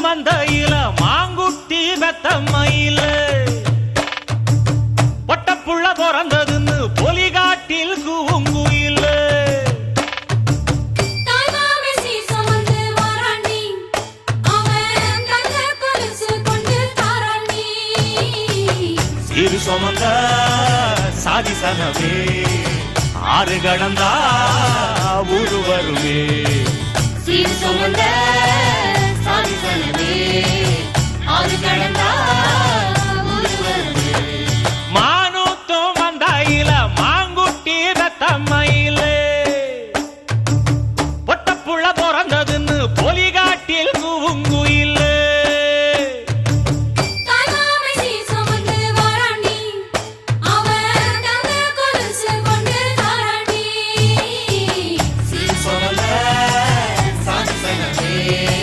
மந்தையில மாங்குட்டி பெத்தம்மையில பொட்டப்புள்ள பிறந்ததுன்னு பொலிகாட்டில் கூங்குயில சீரு சுமந்த சாதிசனவே ஆறு கடந்தா ஊரு வருமே சீர் சுமந்த